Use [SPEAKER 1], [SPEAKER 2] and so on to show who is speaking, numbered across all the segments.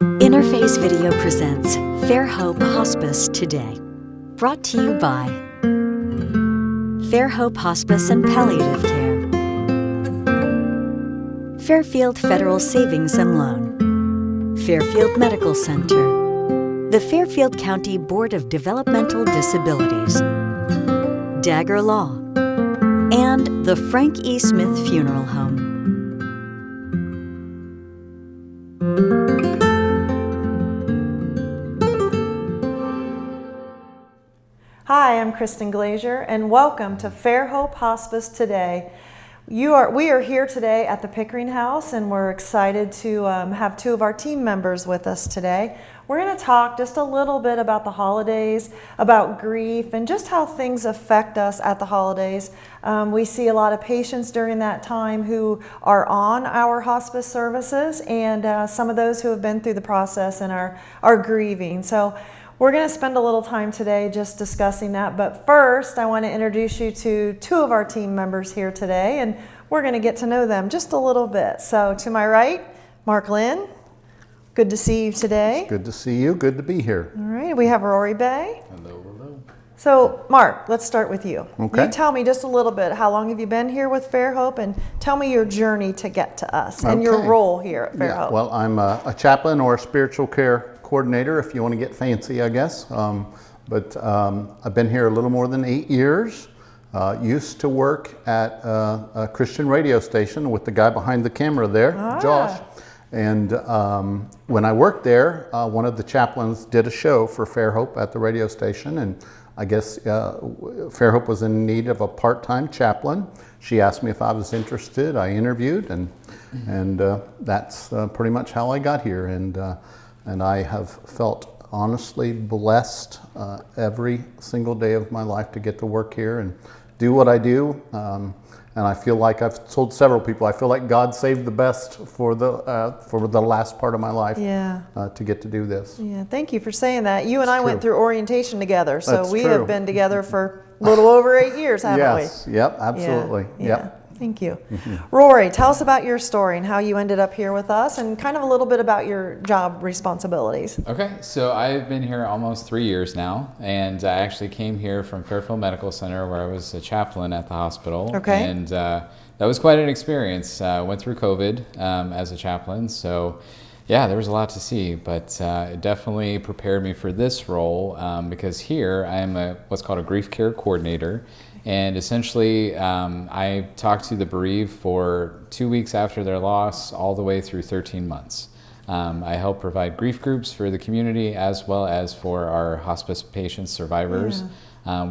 [SPEAKER 1] Interface Video presents Fairhope Hospice Today. Brought to you by Fairhope Hospice and Palliative Care, Fairfield Federal Savings and Loan, Fairfield Medical Center, the Fairfield County Board of Developmental Disabilities, Dagger Law, and the Frank E. Smith Funeral Home.
[SPEAKER 2] Hi, I'm Kristen Glazier, and welcome to Fairhope Hospice Today. We are here today at the Pickering House, and we're excited to have two of our team members with us today. We're going to talk just a little bit about the holidays, about grief, and just how things affect us at the holidays. We see a lot of patients during that time who are on our hospice services, and some of those who have been through the process and are grieving. So we're going to spend a little time today just discussing that, but first I want to introduce you to two of our team members here today, and we're going to get to know them just a little bit. So to my right, Mark Lynn, good to see you today.
[SPEAKER 3] It's good to see you, good to be here.
[SPEAKER 2] All right, we have Rory Bay.
[SPEAKER 4] Hello, hello.
[SPEAKER 2] So Mark, let's start with you.
[SPEAKER 3] Okay.
[SPEAKER 2] You tell me just a little bit, how long have you been here with Fairhope, and tell me your journey to get to us and your role here at Fairhope.
[SPEAKER 3] Yeah, well, I'm a chaplain or a spiritual care coordinator, if you want to get fancy, I guess. But I've been here a little more than 8 years. Used to work at a Christian radio station with the guy behind the camera there, Josh. And when I worked there, one of the chaplains did a show for Fairhope at the radio station, and I guess Fairhope was in need of a part-time chaplain. She asked me if I was interested. I interviewed, and that's pretty much how I got here. And I have felt honestly blessed every single day of my life to get to work here and do what I do. And I feel like I've told several people, I feel like God saved the best for the last part of my life to get to do this.
[SPEAKER 2] Yeah, thank you for saying that. You and I went through orientation together, so
[SPEAKER 3] That's
[SPEAKER 2] we
[SPEAKER 3] true.
[SPEAKER 2] have been together for a little over 8 years, haven't we?
[SPEAKER 3] Yes, yep, absolutely.
[SPEAKER 2] Yeah.
[SPEAKER 3] Yep.
[SPEAKER 2] Thank you. Rory, tell us about your story and how you ended up here with us, and kind of a little bit about your job responsibilities.
[SPEAKER 4] Okay, so I've been here almost 3 years now, and I actually came here from Fairfield Medical Center, where I was a chaplain at the hospital.
[SPEAKER 2] Okay.
[SPEAKER 4] And that was quite an experience. Went through COVID as a chaplain, so yeah, there was a lot to see, but it definitely prepared me for this role because here I am what's called a grief care coordinator. And essentially, I talk to the bereaved for 2 weeks after their loss, all the way through 13 months. I help provide grief groups for the community as well as for our hospice patients, survivors.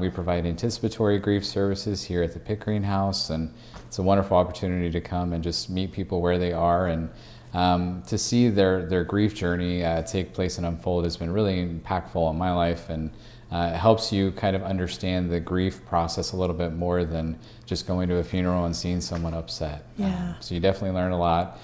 [SPEAKER 4] We provide anticipatory grief services here at the Pickering House, and it's a wonderful opportunity to come and just meet people where they are, and to see their grief journey take place and unfold has been really impactful in my life, and it helps you kind of understand the grief process a little bit more than just going to a funeral and seeing someone upset.
[SPEAKER 2] Yeah.
[SPEAKER 4] So you definitely learn a lot.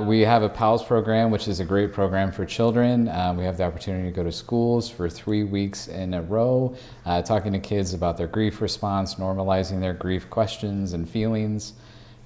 [SPEAKER 4] We have a PALS program, which is a great program for children. We have the opportunity to go to schools for 3 weeks in a row, talking to kids about their grief response, normalizing their grief questions and feelings.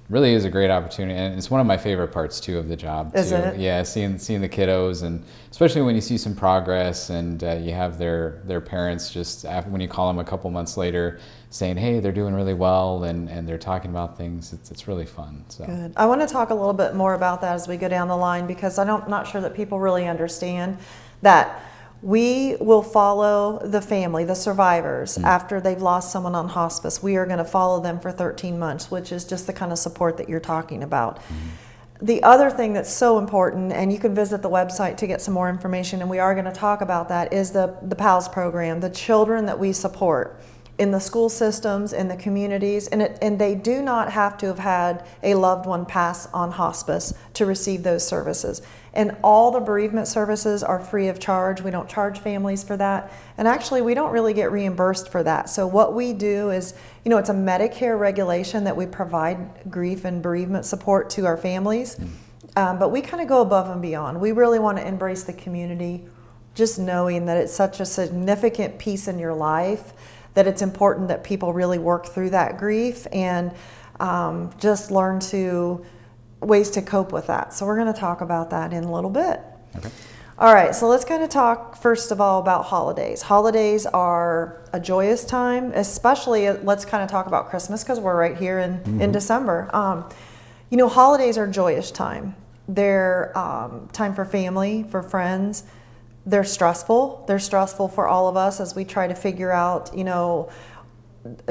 [SPEAKER 4] Really is a great opportunity, and it's one of my favorite parts too of the job.
[SPEAKER 2] Is
[SPEAKER 4] too.
[SPEAKER 2] it?
[SPEAKER 4] Yeah, seeing the kiddos, and especially when you see some progress, and you have their parents just when you call them a couple months later, saying, "Hey, they're doing really well," and they're talking about things. It's really fun. So.
[SPEAKER 2] Good. I want to talk a little bit more about that as we go down the line, because I'm not sure that people really understand that we will follow the family, the survivors, after they've lost someone on hospice. We are going to follow them for 13 months, which is just the kind of support that you're talking about. The other thing that's so important, and you can visit the website to get some more information, and we are going to talk about that, is the PALS program, the children that we support in the school systems, in the communities, and they do not have to have had a loved one pass on hospice to receive those services. And all the bereavement services are free of charge. We don't charge families for that. And actually, we don't really get reimbursed for that. So what we do is, it's a Medicare regulation that we provide grief and bereavement support to our families. But we kind of go above and beyond. We really want to embrace the community, just knowing that it's such a significant piece in your life, that it's important that people really work through that grief and just learn ways to cope with that. So we're going to talk about that in a little bit.
[SPEAKER 4] Okay.
[SPEAKER 2] All right, so let's kind of talk first of all about holidays. Holidays are a joyous time, especially let's kind of talk about Christmas because we're right here in December. Holidays are a joyous time. They're time for family, for friends. They're stressful. They're stressful for all of us as we try to figure out,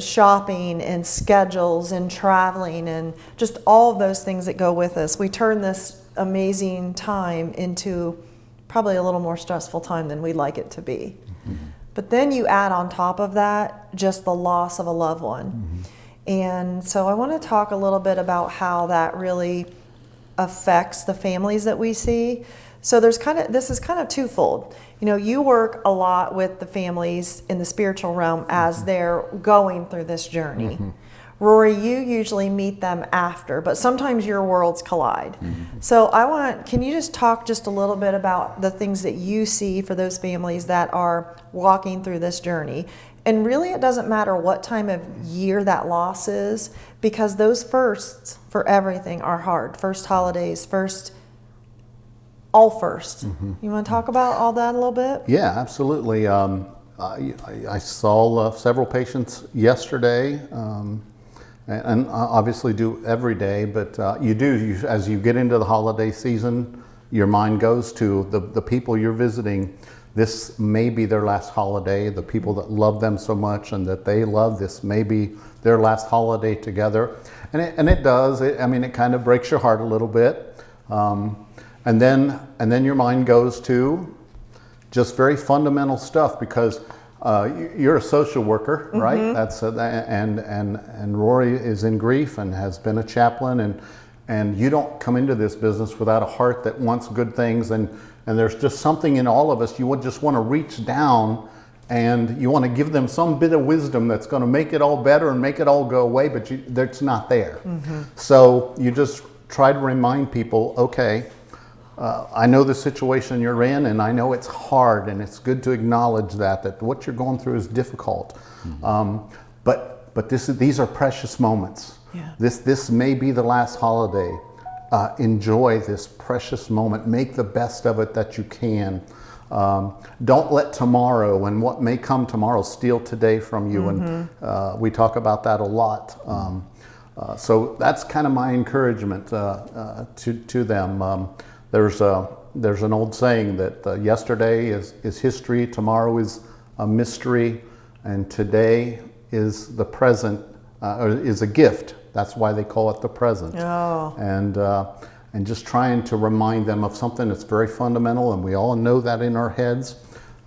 [SPEAKER 2] shopping and schedules and traveling and just all of those things that go with us. We turn this amazing time into probably a little more stressful time than we'd like it to be. Mm-hmm. But then you add on top of that just the loss of a loved one. Mm-hmm. And so I want to talk a little bit about how that really affects the families that we see. So this is kind of twofold. You work a lot with the families in the spiritual realm as they're going through this journey. Mm-hmm. Rory, you usually meet them after, but sometimes your worlds collide. Mm-hmm. So can you just talk just a little bit about the things that you see for those families that are walking through this journey? And really, it doesn't matter what time of year that loss is, because those firsts for everything are hard. First holidays, all first. Mm-hmm. You want to talk about all that a little bit?
[SPEAKER 3] Yeah, absolutely. I saw several patients yesterday. And obviously do every day, but as you get into the holiday season, your mind goes to the people you're visiting. This may be their last holiday, the people that love them so much and that they love, this may be their last holiday together. And it does, it kind of breaks your heart a little bit. And then your mind goes to just very fundamental stuff because you're a social worker, mm-hmm. right? That's and Rory is in grief and has been a chaplain, and you don't come into this business without a heart that wants good things, and there's just something in all of us. You would just want to reach down and you want to give them some bit of wisdom that's going to make it all better and make it all go away, but it's not there. Mm-hmm. So you just try to remind people, okay, I know the situation you're in, and I know it's hard, and it's good to acknowledge that what you're going through is difficult. Mm-hmm. But these are precious moments. Yeah. This may be the last holiday. Enjoy this precious moment. Make the best of it that you can. Don't let tomorrow and what may come tomorrow steal today from you. Mm-hmm. And we talk about that a lot. So that's kind of my encouragement to them. There's an old saying that yesterday is history, tomorrow is a mystery, and today is the present, or is a gift. That's why they call it the present. Oh. And just trying to remind them of something that's very fundamental, and we all know that in our heads,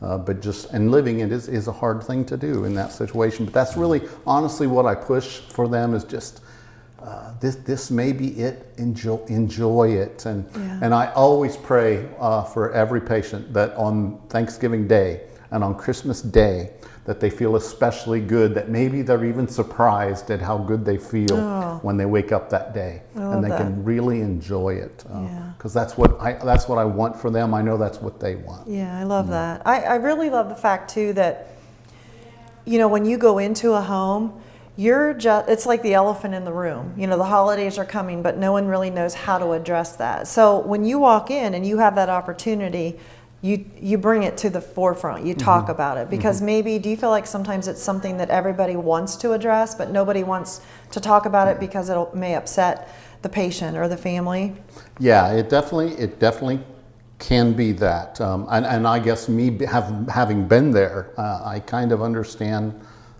[SPEAKER 3] and living it is a hard thing to do in that situation. But that's really honestly what I push for them is just. This may be it. Enjoy it, and I always pray for every patient that on Thanksgiving Day and on Christmas Day that they feel especially good. That maybe they're even surprised at how good they feel when they wake up that day, and they can really enjoy it. Because that's what I want for them. I know that's what they want.
[SPEAKER 2] Yeah, I love that. I really love the fact too that when you go into a home. It's like the elephant in the room. The holidays are coming, but no one really knows how to address that. So when you walk in and you have that opportunity, you bring it to the forefront. You talk mm-hmm. about it because mm-hmm. maybe, do you feel like sometimes it's something that everybody wants to address, but nobody wants to talk about it because it may upset the patient or the family? Yeah,
[SPEAKER 3] it definitely can be that. And I guess having been there, I kind of understand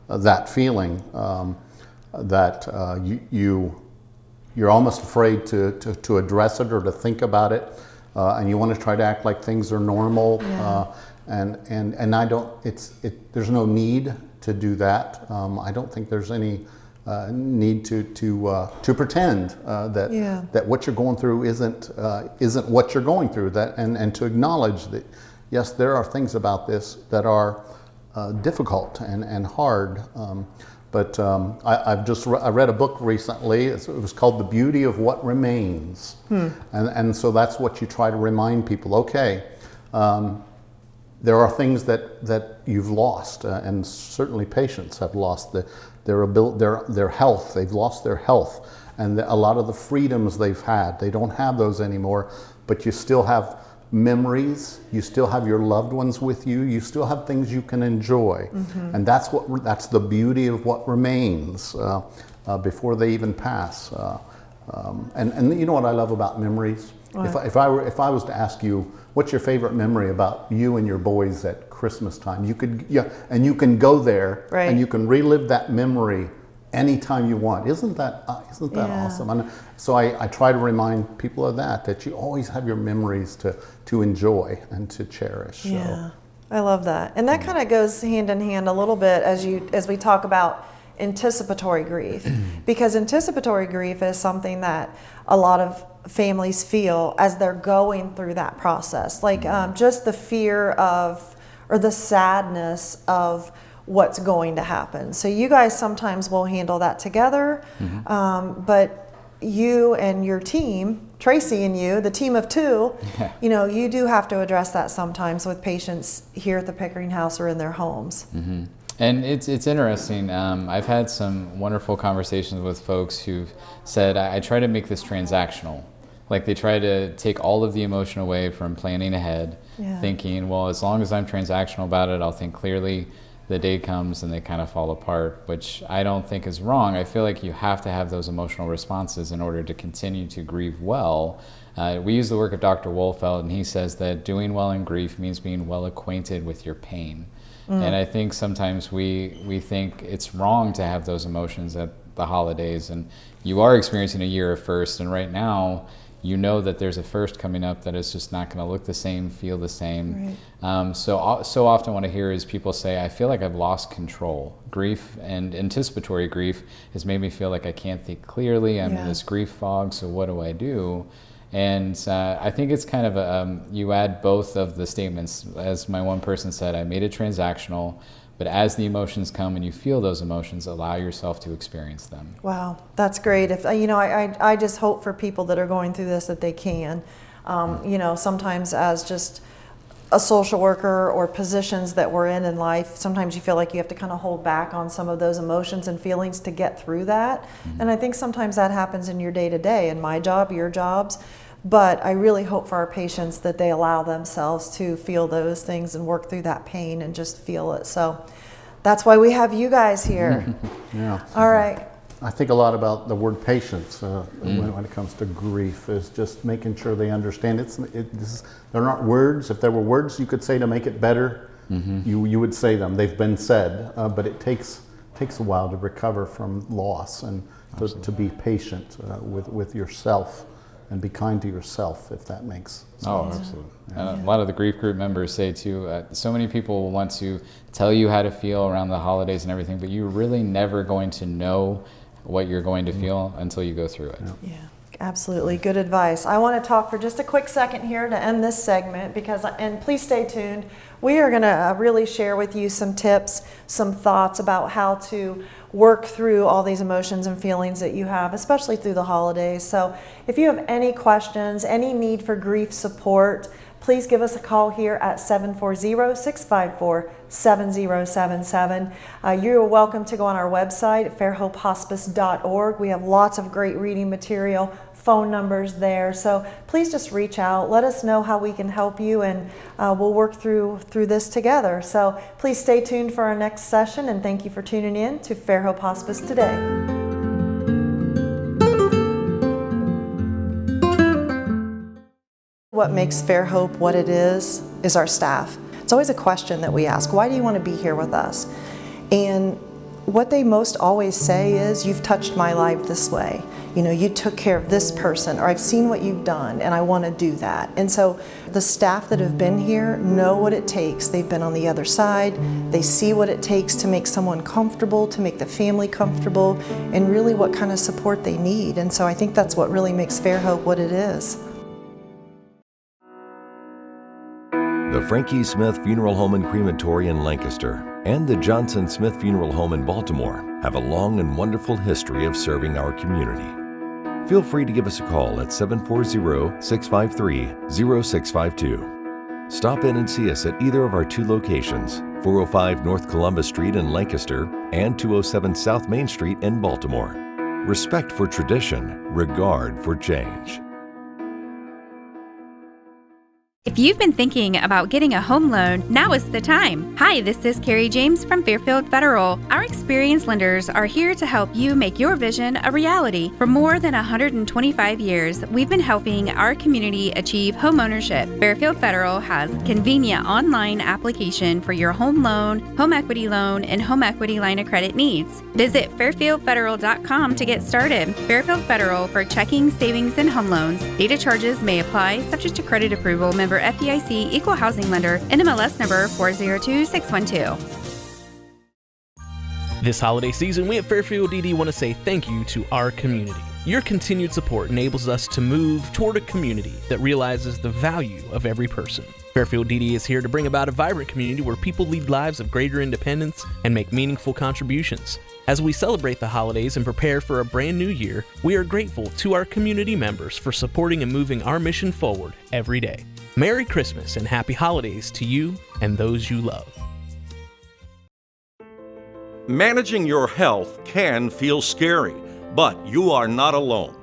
[SPEAKER 3] that feeling that you're almost afraid to address it or to think about it, and you want to try to act like things are normal. Yeah. And I don't. There's no need to do that. I don't think there's any need to pretend that what you're going through isn't what you're going through. And to acknowledge that yes, there are things about this that are difficult and hard, but I read a book recently. It was called "The Beauty of What Remains," and so that's what you try to remind people. Okay, there are things that you've lost, and certainly patients have lost their health. They've lost their health, and a lot of the freedoms they've had. They don't have those anymore, but you still have memories. You still have your loved ones with you. You still have things you can enjoy, and that's the beauty of what remains before they even pass. And you know what I love about memories? If I was to ask you, what's your favorite memory about you and your boys at Christmas time? You can go there,
[SPEAKER 2] right,
[SPEAKER 3] and you can relive that memory anytime you want. Isn't that awesome? And so I try to remind people of that you always have your memories to enjoy and to cherish.
[SPEAKER 2] Yeah, I love that. And that kind of goes hand in hand a little bit as we talk about anticipatory grief, because anticipatory grief is something that a lot of families feel as they're going through that process, like just the fear of, or the sadness of what's going to happen. So you guys sometimes will handle that together, but you and your team, Tracy and you, the team of two, you do have to address that sometimes with patients here at the Pickering House or in their homes.
[SPEAKER 4] And it's interesting. I've had some wonderful conversations with folks who've said, I try to make this transactional. Like they try to take all of the emotion away from planning ahead, thinking, well, as long as I'm transactional about it, I'll think clearly. The day comes and they kind of fall apart, which I don't think is wrong. I feel like you have to have those emotional responses in order to continue to grieve well. We use the work of Dr. Wolfeld, and he says that doing well in grief means being well acquainted with your pain. And I think sometimes we think it's wrong to have those emotions at the holidays, and you are experiencing a year of first, and right now you know that there's a first coming up that is just not going to look the same, feel the same. Right. So often what I hear is people say, I feel like I've lost control. Grief and anticipatory grief has made me feel like I can't think clearly. I'm in this grief fog, so what do I do? And I think it's kind of you add both of the statements. As my one person said, I made it transactional, but as the emotions come and you feel those emotions, allow yourself to experience them.
[SPEAKER 2] Wow, that's great. If I just hope for people that are going through this that they can. Sometimes as just a social worker or positions that we're in life, sometimes you feel like you have to kind of hold back on some of those emotions and feelings to get through that. And I think sometimes that happens in your day-to-day, in my job, your jobs. But I really hope for our patients that they allow themselves to feel those things and work through that pain and just feel it. So that's why we have you guys here. All right.
[SPEAKER 3] I think a lot about the word patience when it comes to grief, is just making sure they understand they're not words. If there were words you could say to make it better, you would say them. They've been said, but it takes a while to recover from loss and to be patient with yourself. And be kind to yourself, if that makes sense.
[SPEAKER 4] Oh, absolutely. And a lot of the grief group members say too, so many people want to tell you how to feel around the holidays and everything, but you're really never going to know what you're going to feel until you go through it.
[SPEAKER 2] Yeah, absolutely. Good advice. I want to talk for just a quick second here to end this segment and please stay tuned. We are going to really share with you some tips, some thoughts about how to work through all these emotions and feelings that you have, especially through the holidays. So if you have any questions, any need for grief support, please give us a call here at 740-654-7077. You're welcome to go on our website at fairhopehospice.org. We have lots of great reading material, phone numbers there. So please just reach out. Let us know how we can help you, and we'll work through this together. So please stay tuned for our next session, and thank you for tuning in to Fairhope Hospice Today. What makes Fairhope what it is our staff. It's always a question that we ask, why do you want to be here with us? And what they most always say is, you've touched my life this way. You took care of this person, or I've seen what you've done and I want to do that. And so the staff that have been here know what it takes. They've been on the other side. They see what it takes to make someone comfortable, to make the family comfortable, and really what kind of support they need. And so I think that's what really makes Fairhope what it is.
[SPEAKER 5] The Frankie Smith Funeral Home and Crematory in Lancaster and the Johnson Smith Funeral Home in Baltimore have a long and wonderful history of serving our community. Feel free to give us a call at 740-653-0652. Stop in and see us at either of our two locations, 405 North Columbus Street in Lancaster and 207 South Main Street in Baltimore. Respect for tradition, regard for change.
[SPEAKER 6] If you've been thinking about getting a home loan, now is the time. Hi, this is Carrie James from Fairfield Federal. Our experienced lenders are here to help you make your vision a reality. For more than 125 years, we've been helping our community achieve home ownership. Fairfield Federal has convenient online application for your home loan, home equity loan, and home equity line of credit needs. Visit fairfieldfederal.com to get started. Fairfield Federal for checking, savings, and home loans. Data charges may apply, subject to credit approval. Member FDIC, Equal Housing Lender, NMLS number 402612.
[SPEAKER 7] This holiday season, we at Fairfield DD want to say thank you to our community. Your continued support enables us to move toward a community that realizes the value of every person. Fairfield DD is here to bring about a vibrant community where people lead lives of greater independence and make meaningful contributions. As we celebrate the holidays and prepare for a brand new year, we are grateful to our community members for supporting and moving our mission forward every day. Merry Christmas and Happy Holidays to you and those you love.
[SPEAKER 8] Managing your health can feel scary, but you are not alone.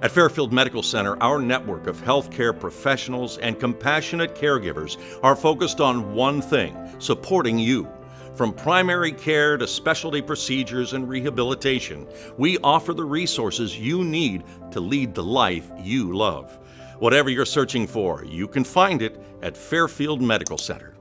[SPEAKER 8] At Fairfield Medical Center, our network of healthcare professionals and compassionate caregivers are focused on one thing: supporting you. From primary care to specialty procedures and rehabilitation, we offer the resources you need to lead the life you love. Whatever you're searching for, you can find it at Fairfield Medical Center.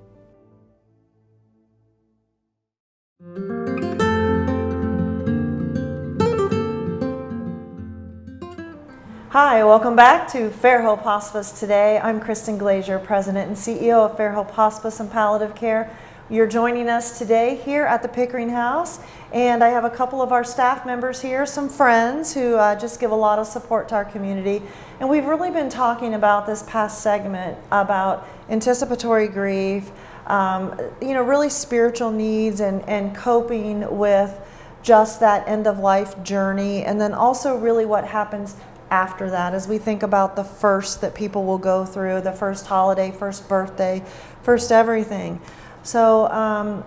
[SPEAKER 2] Hi, welcome back to Fairhope Hospice today. I'm Kristen Glazier, President and CEO of Fairhope Hospice and Palliative Care. You're joining us today here at the Pickering House, and I have a couple of our staff members here, some friends who just give a lot of support to our community. And we've really been talking about this past segment about anticipatory grief, really spiritual needs and coping with just that end of life journey, and then also really what happens after that as we think about the first that people will go through, the first holiday, first birthday, first everything. So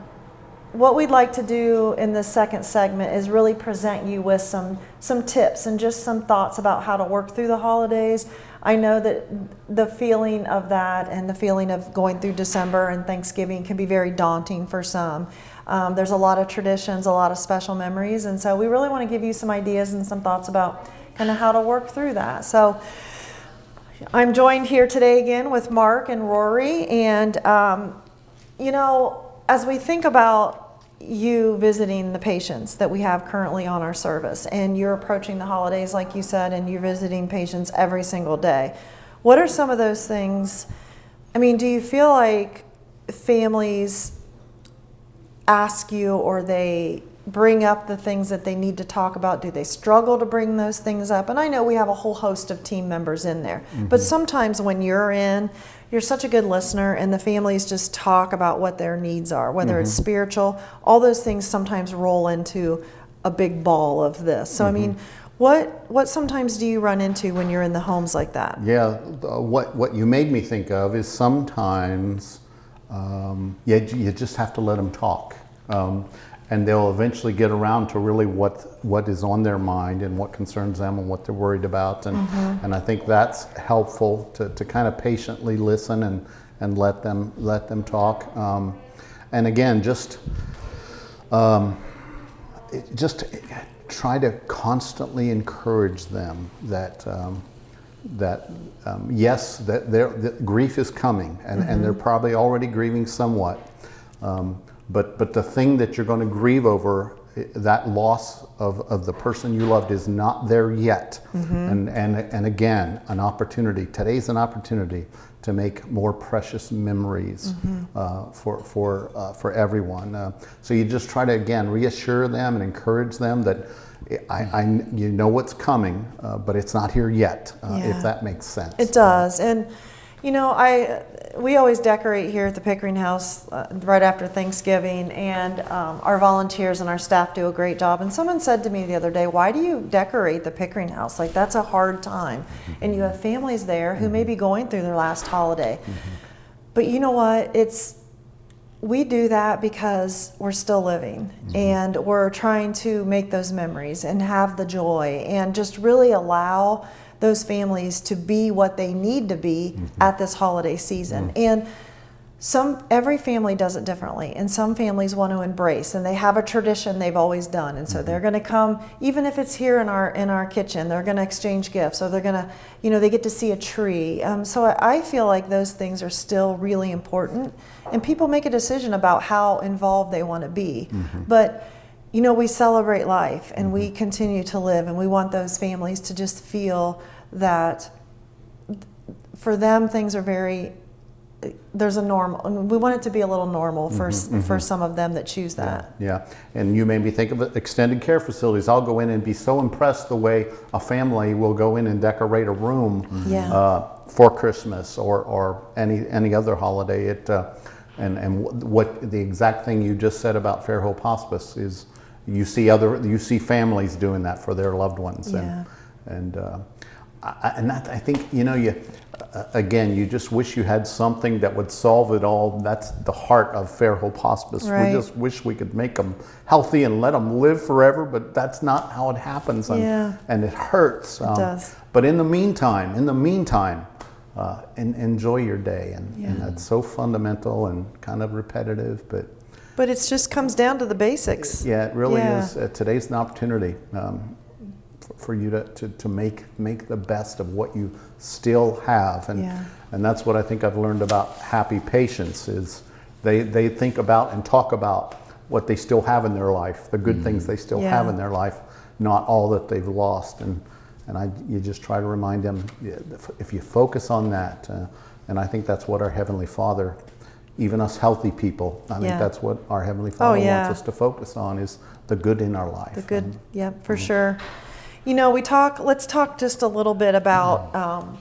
[SPEAKER 2] what we'd like to do in this second segment is really present you with some tips and just some thoughts about how to work through the holidays. I know that the feeling of that and the feeling of going through December and Thanksgiving can be very daunting for some. There's a lot of traditions, a lot of special memories, and so we really want to give you some ideas and some thoughts about kind of how to work through that. So I'm joined here today again with Mark and Rory, and as we think about you visiting the patients that we have currently on our service, and you're approaching the holidays, like you said, and you're visiting patients every single day, what are some of those things? I mean, do you feel like families ask you, or they bring up the things that they need to talk about? Do they struggle to bring those things up? And I know we have a whole host of team members in there, but sometimes when you're such a good listener, and the families just talk about what their needs are, whether it's spiritual, all those things sometimes roll into a big ball of this. So I mean, what sometimes do you run into when you're in the homes like that?
[SPEAKER 3] Yeah, what you made me think of is sometimes you just have to let them talk. And they'll eventually get around to really what is on their mind and what concerns them and what they're worried about. And I think that's helpful to kind of patiently listen and let them talk. And again, just try to constantly encourage them that yes, that grief is coming, and they're probably already grieving somewhat. But the thing that you're going to grieve over, that loss of the person you loved, is not there yet. And again, an opportunity. Today's an opportunity to make more precious memories for everyone. So you just try to, again, reassure them and encourage them that you know what's coming, but it's not here yet, if that makes sense.
[SPEAKER 2] It does. And we always decorate here at the Pickering House right after Thanksgiving, and our volunteers and our staff do a great job. And someone said to me the other day, why do you decorate the Pickering House? Like, that's a hard time. And you have families there who may be going through their last holiday. But you know what? We do that because we're still living, and we're trying to make those memories and have the joy and just really allow those families to be what they need to be at this holiday season. And every family does it differently, and some families want to embrace, and they have a tradition they've always done, and so they're going to come, even if it's here in our kitchen, they're going to exchange gifts, or they're going to, they get to see a tree. So I feel like those things are still really important, and people make a decision about how involved they want to be. But we celebrate life, and we continue to live, and we want those families to just feel that for them things are there's a normal, and we want it to be a little normal for some of them that choose that.
[SPEAKER 3] Yeah, and you made me think of extended care facilities. I'll go in and be so impressed the way a family will go in and decorate a room for Christmas or any other holiday. And what the exact thing you just said about Fairhope Hospice is, you see families doing that for their loved ones, and I think again, you just wish you had something that would solve it all. That's the heart of Fairhope Hospice.
[SPEAKER 2] Right.
[SPEAKER 3] We just wish we could make them healthy and let them live forever, but that's not how it happens, and it hurts.
[SPEAKER 2] It does.
[SPEAKER 3] But in the meantime, enjoy your day, and that's so fundamental and kind of repetitive, but
[SPEAKER 2] it just comes down to the basics.
[SPEAKER 3] Yeah, it really is. Today's an opportunity for you to make the best of what you still have, and that's what I think I've learned about happy patients is they think about and talk about what they still have in their life, the good things they still have in their life, not all that they've lost, and you just try to remind them, if you focus on that, and I think that's what our Heavenly Father, even us healthy people, I think that's what our Heavenly Father wants us to focus on, is the good in our life.
[SPEAKER 2] The good, for sure. Let's talk just a little bit about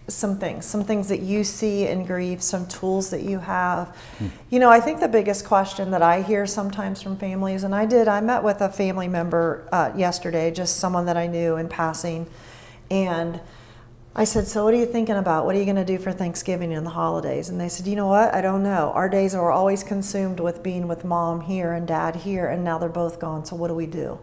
[SPEAKER 2] some things that you see in grief, some tools that you have. I think the biggest question that I hear sometimes from families, and I met with a family member yesterday, just someone that I knew in passing, and I said, so what are you thinking about? What are you going to do for Thanksgiving and the holidays? And they said, you know what? I don't know. Our days are always consumed with being with mom here and dad here, and now they're both gone, so what do we do?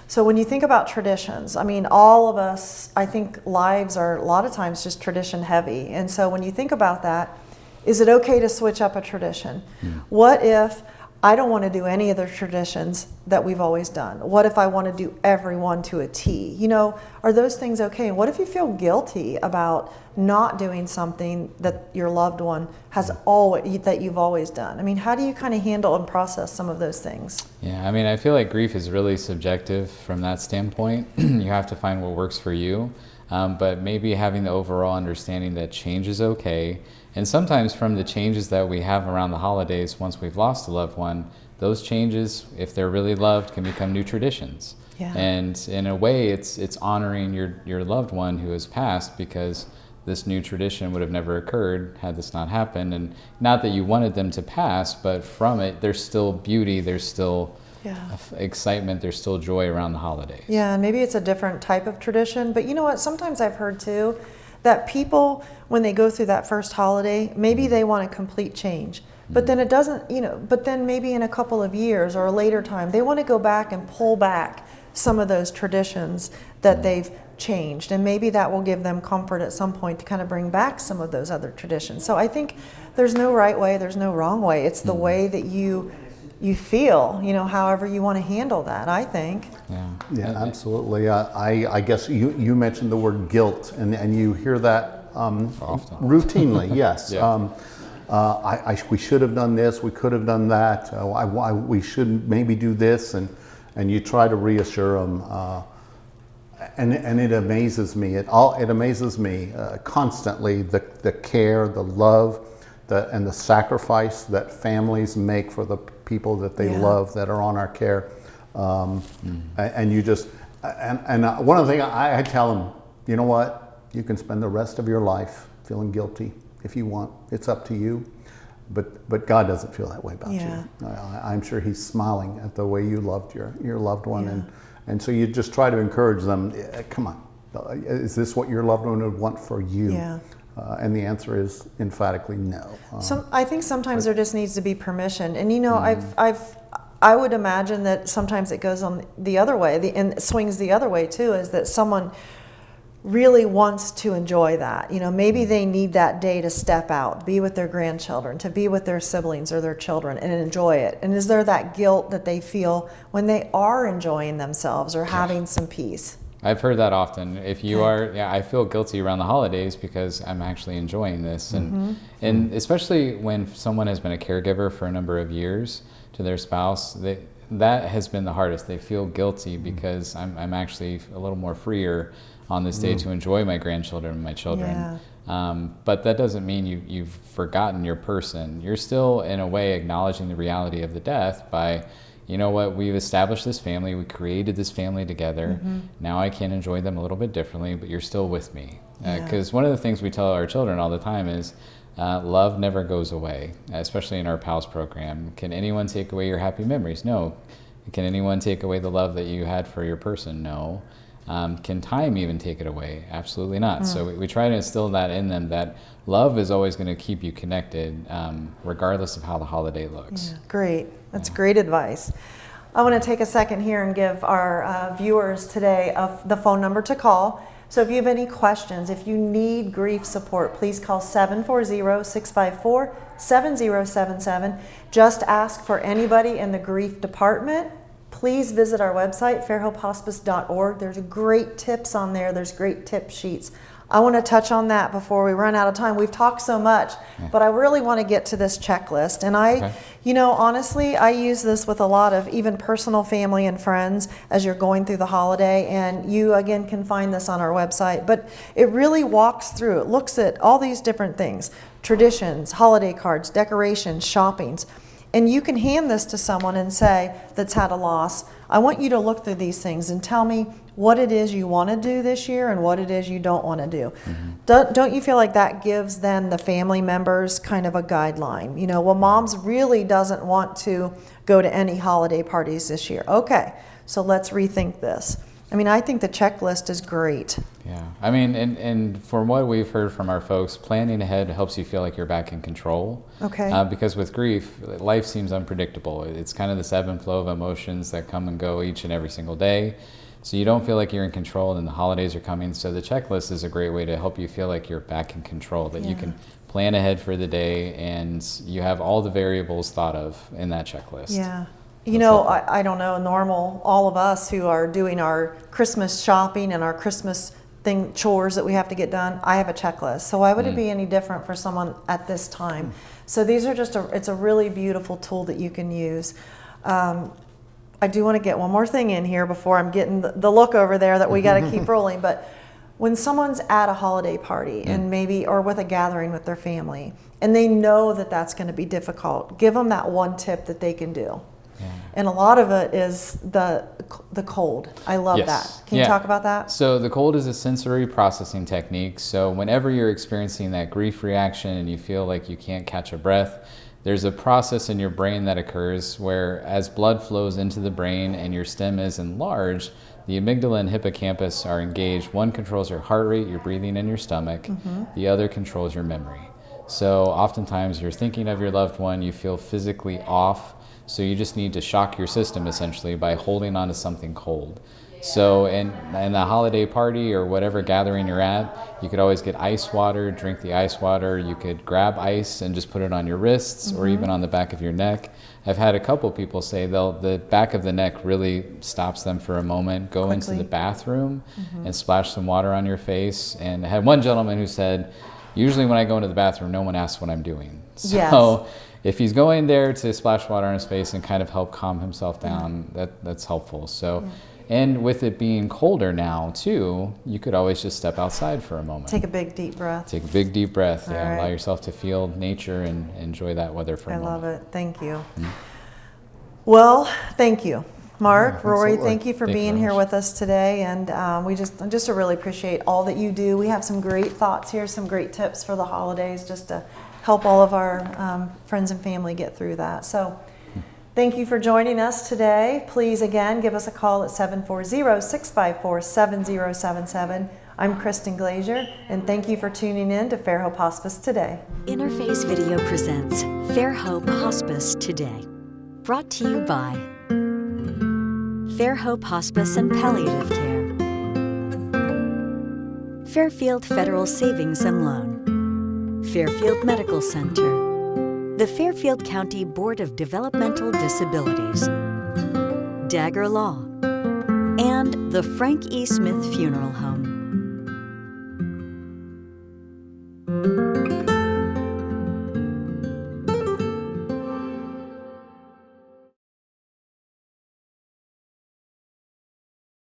[SPEAKER 2] So when you think about traditions, all of us, I think lives are a lot of times just tradition heavy. And so when you think about that, is it okay to switch up a tradition? What if I don't want to do any of the traditions that we've always done? What if I want to do everyone to a T? Are those things okay? And what if you feel guilty about not doing something that your loved one that you've always done? How do you kind of handle and process some of those things?
[SPEAKER 4] Yeah, I feel like grief is really subjective from that standpoint. You have to find what works for you, but maybe having the overall understanding that change is okay. And sometimes from the changes that we have around the holidays, once we've lost a loved one, those changes, if they're really loved, can become new traditions. Yeah. And in a way, it's honoring your loved one who has passed, because this new tradition would have never occurred had this not happened. And not that you wanted them to pass, but from it, there's still beauty, there's still excitement, there's still joy around the holidays.
[SPEAKER 2] Yeah, and maybe it's a different type of tradition. But you know what? Sometimes I've heard too, that people, when they go through that first holiday, maybe they want a complete change. But then it doesn't, but then maybe in a couple of years or a later time, they want to go back and pull back some of those traditions that they've changed. And maybe that will give them comfort at some point to kind of bring back some of those other traditions. So I think there's no right way, there's no wrong way. It's the way that you feel, however you want to handle that, I think.
[SPEAKER 3] Yeah, absolutely. I guess you mentioned the word guilt, and you hear that
[SPEAKER 4] often.
[SPEAKER 3] Routinely, yes. We should have done this, we could have done that, we should maybe do this, and you try to reassure them. And it amazes me. It amazes me constantly, the care, the love, and the sacrifice that families make for the people that they love that are on our care. And you just, and one of the things I tell them, you know what, you can spend the rest of your life feeling guilty if you want. It's up to you. But God doesn't feel that way about you. I'm sure He's smiling at the way you loved your loved one. And so you just try to encourage them, come on, is this what your loved one would want for you? And the answer is emphatically no.
[SPEAKER 2] I think sometimes there just needs to be permission. And I would imagine that sometimes it goes on the other way, and it swings the other way too, is that someone really wants to enjoy that. You know, maybe they need that day to step out, be with their grandchildren, to be with their siblings or their children and enjoy it. And is there that guilt that they feel when they are enjoying themselves or having some peace?
[SPEAKER 4] I've heard that often. If you are, I feel guilty around the holidays because I'm actually enjoying this. And especially when someone has been a caregiver for a number of years to their spouse, that has been the hardest. They feel guilty because I'm actually a little more freer on this day to enjoy my grandchildren and my children. But that doesn't mean you've forgotten your person. You're still, in a way, acknowledging the reality of the death by, you know what, we've established this family, we created this family together. Now I can enjoy them a little bit differently, but you're still with me. Because one of the things we tell our children all the time is, love never goes away, especially in our PALS program. Can anyone take away your happy memories? No. Can anyone take away the love that you had for your person? No. Can time even take it away? Absolutely not. So we try to instill that in them, that love is always going to keep you connected, regardless of how the holiday looks.
[SPEAKER 2] Great. That's great advice. I want to take a second here and give our viewers today the phone number to call. So if you have any questions, if you need grief support, please call 740-654-7077. Just ask for anybody in the grief department. Please visit our website, fairhopehospice.org. There's great tips on there. There's great tip sheets. I want to touch on that before we run out of time. We've talked so much, but I really want to get to this checklist. And you know, honestly, I use this with a lot of even personal family and friends as you're going through the holiday. And you, again, can find this on our website. But it really walks through. It looks at all these different things: traditions, holiday cards, decorations, shoppings. And you can hand this to someone and say, that's had a loss, I want you to look through these things and tell me what it is you want to do this year and what it is you don't want to do. Don't you feel like that gives then the family members kind of a guideline? You know, well, mom's really doesn't want to go to any holiday parties this year. Okay, so let's rethink this. I mean, I think the checklist is great.
[SPEAKER 4] Yeah, I mean, and from what we've heard from our folks, planning ahead helps you feel like you're back in control.
[SPEAKER 2] Okay.
[SPEAKER 4] Because with grief, life seems unpredictable. It's kind of this ebb and flow of emotions that come and go each and every single day. So you don't feel like you're in control, and the holidays are coming. So the checklist is a great way to help you feel like you're back in control, that you can plan ahead for the day, and you have all the variables thought of in that checklist.
[SPEAKER 2] Yeah. You know, I don't know, all of us who are doing our Christmas shopping and our Christmas chores that we have to get done, I have a checklist. So why would it be any different for someone at this time? So these are it's a really beautiful tool that you can use. I do want to get one more thing in here before I'm getting the look over there that we got to keep rolling. But when someone's at a holiday party and maybe, or with a gathering with their family, and they know that that's going to be difficult, give them that one tip that they can do. And a lot of it is the cold. I love that. Can you talk about that?
[SPEAKER 4] So the cold is a sensory processing technique. So whenever you're experiencing that grief reaction and you feel like you can't catch a breath, there's a process in your brain that occurs where as blood flows into the brain and your stem is enlarged, the amygdala and hippocampus are engaged. One controls your heart rate, your breathing, and your stomach. The other controls your memory. So oftentimes you're thinking of your loved one, you feel physically off. So you just need to shock your system essentially by holding on to something cold. So in the holiday party or whatever gathering you're at, you could always get ice water, drink the ice water. You could grab ice and just put it on your wrists or even on the back of your neck. I've had a couple people say the back of the neck really stops them for a moment. Go into the bathroom and splash some water on your face. And I had one gentleman who said, usually when I go into the bathroom, no one asks what I'm doing. So if he's going there to splash water on his face and kind of help calm himself down, that's helpful. So, and with it being colder now too, you could always just step outside for a moment.
[SPEAKER 2] Take a big deep breath.
[SPEAKER 4] Take a big deep breath.
[SPEAKER 2] All right.
[SPEAKER 4] Allow yourself to feel nature and enjoy that weather for a moment.
[SPEAKER 2] I love it. Thank you. Well, thank you. Mark, Rory, thank you for being here with us today, and we just really appreciate all that you do. We have some great thoughts here, some great tips for the holidays, just to help all of our friends and family get through that. So thank you for joining us today. Please, again, give us a call at 740-654-7077. I'm Kristen Glazier, and thank you for tuning in to Fairhope Hospice Today.
[SPEAKER 1] Interface Video presents Fairhope Hospice Today. Brought to you by Fairhope Hospice and Palliative Care, Fairfield Federal Savings and Loan, Fairfield Medical Center, the Fairfield County Board of Developmental Disabilities, Dagger Law, and the Frank E. Smith Funeral Home.